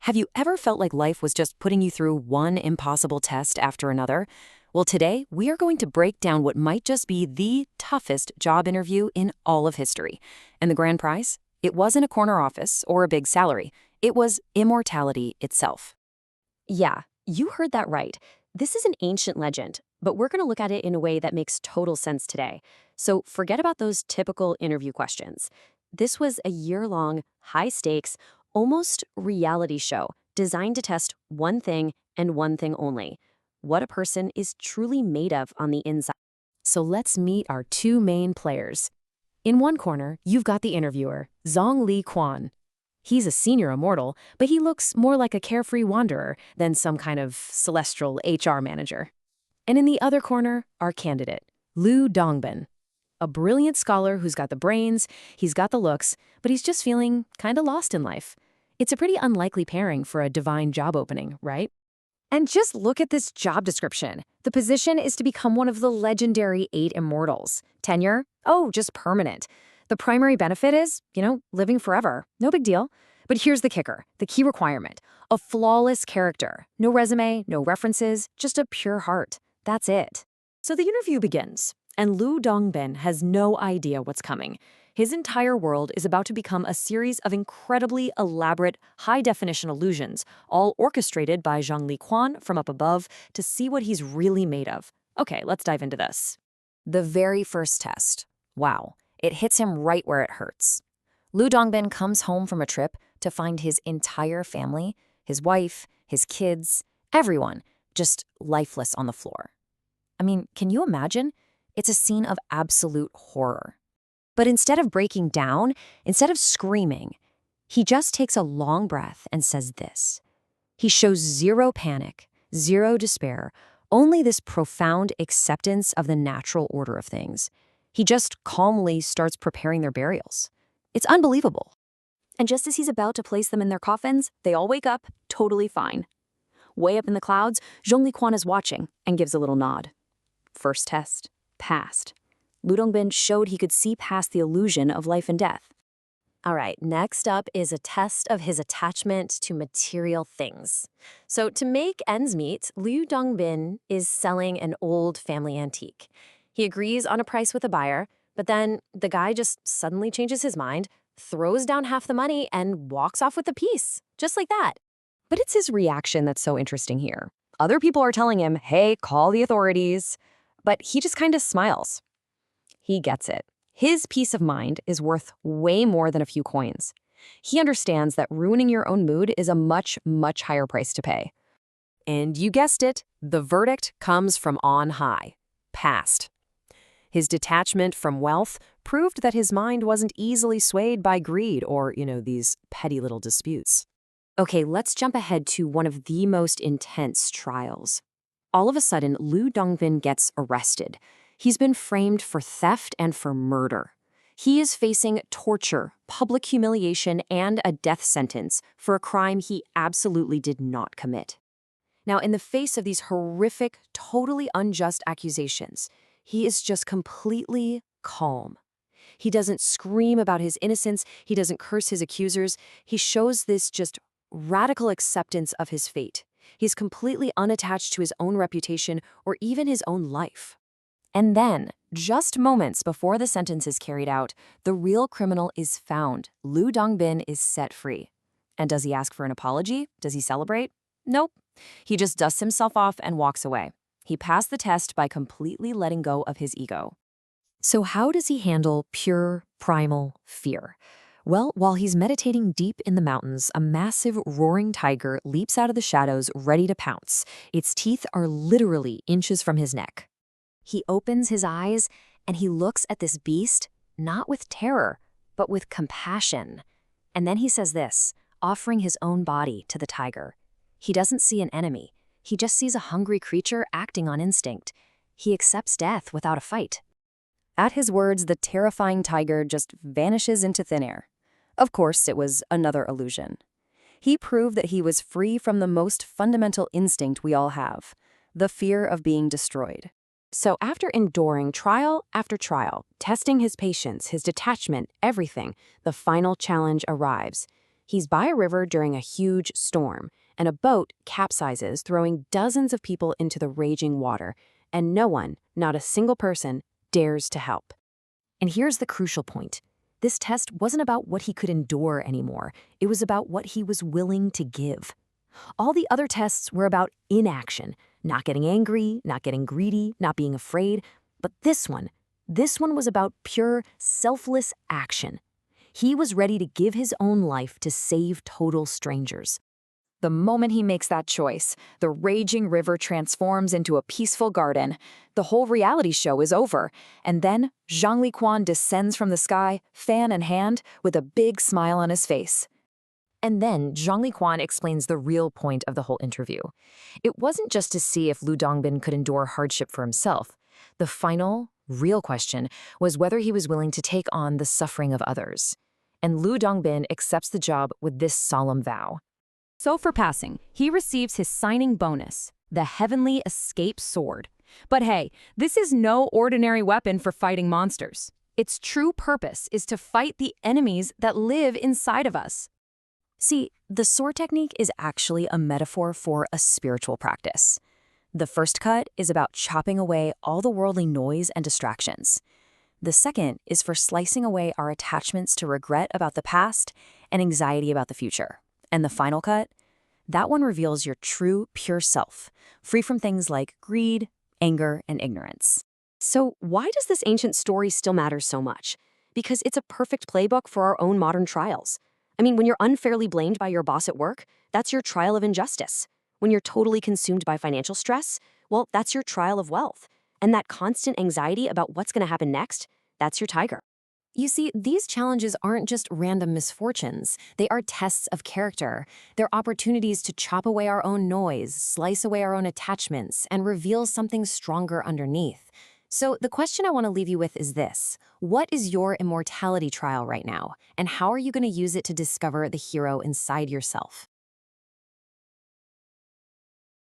Have you ever felt like life was just putting you through one impossible test after another? Well, today we are going to break down what might just be the toughest job interview in all of history. And the grand prize? It wasn't a corner office or a big salary. It was immortality itself. Yeah, you heard that right. This is an ancient legend, but we're going to look at it in a way that makes total sense today. So forget about those typical interview questions. This was a year-long, high-stakes, almost reality show designed to test one thing and one thing only: what a person is truly made of on the inside. So let's meet our two main players. In one corner, you've got the interviewer, Zhongli Quan. He's a senior immortal, but he looks more like a carefree wanderer than some kind of celestial HR manager. And in the other corner, our candidate, Lu Dongbin, a brilliant scholar who's got the brains, he's got the looks, but he's just feeling kind of lost in life. It's a pretty unlikely pairing for a divine job opening, right? And just look at this job description. The position is to become one of the legendary 8 immortals. Tenure? Oh, just permanent. The primary benefit is, living forever. No big deal. But here's the kicker, the key requirement: a flawless character. No resume, no references, just a pure heart. That's it. So the interview begins, and Lu Dongbin has no idea what's coming. His entire world is about to become a series of incredibly elaborate, high-definition illusions, all orchestrated by Zhongli Quan from up above to see what he's really made of. Okay, let's dive into this. The very first test. Wow, it hits him right where it hurts. Lu Dongbin comes home from a trip to find his entire family, his wife, his kids, everyone, just lifeless on the floor. I mean, can you imagine? It's a scene of absolute horror. But instead of breaking down, instead of screaming, he just takes a long breath and says this. He shows zero panic, zero despair, only this profound acceptance of the natural order of things. He just calmly starts preparing their burials. It's unbelievable. And just as he's about to place them in their coffins, they all wake up totally fine. Way up in the clouds, Zhongli Quan is watching and gives a little nod. First test, passed. Lu Dongbin showed he could see past the illusion of life and death. All right, next up is a test of his attachment to material things. So to make ends meet, Lu Dongbin is selling an old family antique. He agrees on a price with a buyer, but then the guy just suddenly changes his mind, throws down half the money, and walks off with the piece, just like that. But it's his reaction that's so interesting here. Other people are telling him, hey, call the authorities. But he just kind of smiles. He gets it. His peace of mind is worth way more than a few coins. He understands that ruining your own mood is a much, much higher price to pay. And you guessed it, the verdict comes from on high. Passed. His detachment from wealth proved that his mind wasn't easily swayed by greed or, these petty little disputes. Okay, let's jump ahead to one of the most intense trials. All of a sudden, Lu Dongbin gets arrested. He's been framed for theft and for murder. He is facing torture, public humiliation, and a death sentence for a crime he absolutely did not commit. Now, in the face of these horrific, totally unjust accusations, he is just completely calm. He doesn't scream about his innocence. He doesn't curse his accusers. He shows this just radical acceptance of his fate. He's completely unattached to his own reputation or even his own life. And then, just moments before the sentence is carried out, the real criminal is found. Lu Dongbin is set free. And does he ask for an apology? Does he celebrate? Nope. He just dusts himself off and walks away. He passed the test by completely letting go of his ego. So how does he handle pure, primal fear? Well, while he's meditating deep in the mountains, a massive roaring tiger leaps out of the shadows, ready to pounce. Its teeth are literally inches from his neck. He opens his eyes and he looks at this beast, not with terror, but with compassion. And then he says this, offering his own body to the tiger. He doesn't see an enemy. He just sees a hungry creature acting on instinct. He accepts death without a fight. At his words, the terrifying tiger just vanishes into thin air. Of course, it was another illusion. He proved that he was free from the most fundamental instinct we all have, the fear of being destroyed. So after enduring trial after trial, testing his patience, his detachment, everything, the final challenge arrives. He's by a river during a huge storm, and a boat capsizes, throwing dozens of people into the raging water, and no one, not a single person, dares to help. And here's the crucial point. This test wasn't about what he could endure anymore. It was about what he was willing to give. All the other tests were about inaction, not getting angry, not getting greedy, not being afraid. But this one was about pure, selfless action. He was ready to give his own life to save total strangers. The moment he makes that choice, the raging river transforms into a peaceful garden. The whole reality show is over, and then Zhang Liquan descends from the sky, fan in hand, with a big smile on his face. And then Zhang Liquan explains the real point of the whole interview. It wasn't just to see if Lu Dongbin could endure hardship for himself. The final, real question was whether he was willing to take on the suffering of others. And Lu Dongbin accepts the job with this solemn vow. So for passing, he receives his signing bonus, the Heavenly Escape Sword. But hey, this is no ordinary weapon for fighting monsters. Its true purpose is to fight the enemies that live inside of us. See, the sword technique is actually a metaphor for a spiritual practice. The first cut is about chopping away all the worldly noise and distractions. The second is for slicing away our attachments to regret about the past and anxiety about the future. And the final cut? That one reveals your true, pure self, free from things like greed, anger, and ignorance. So why does this ancient story still matter so much? Because it's a perfect playbook for our own modern trials. I mean, when you're unfairly blamed by your boss at work, that's your trial of injustice. When you're totally consumed by financial stress, well, that's your trial of wealth. And that constant anxiety about what's going to happen next, that's your tiger. You see, these challenges aren't just random misfortunes. They are tests of character. They're opportunities to chop away our own noise, slice away our own attachments, and reveal something stronger underneath. So the question I want to leave you with is this. What is your immortality trial right now? And how are you going to use it to discover the hero inside yourself?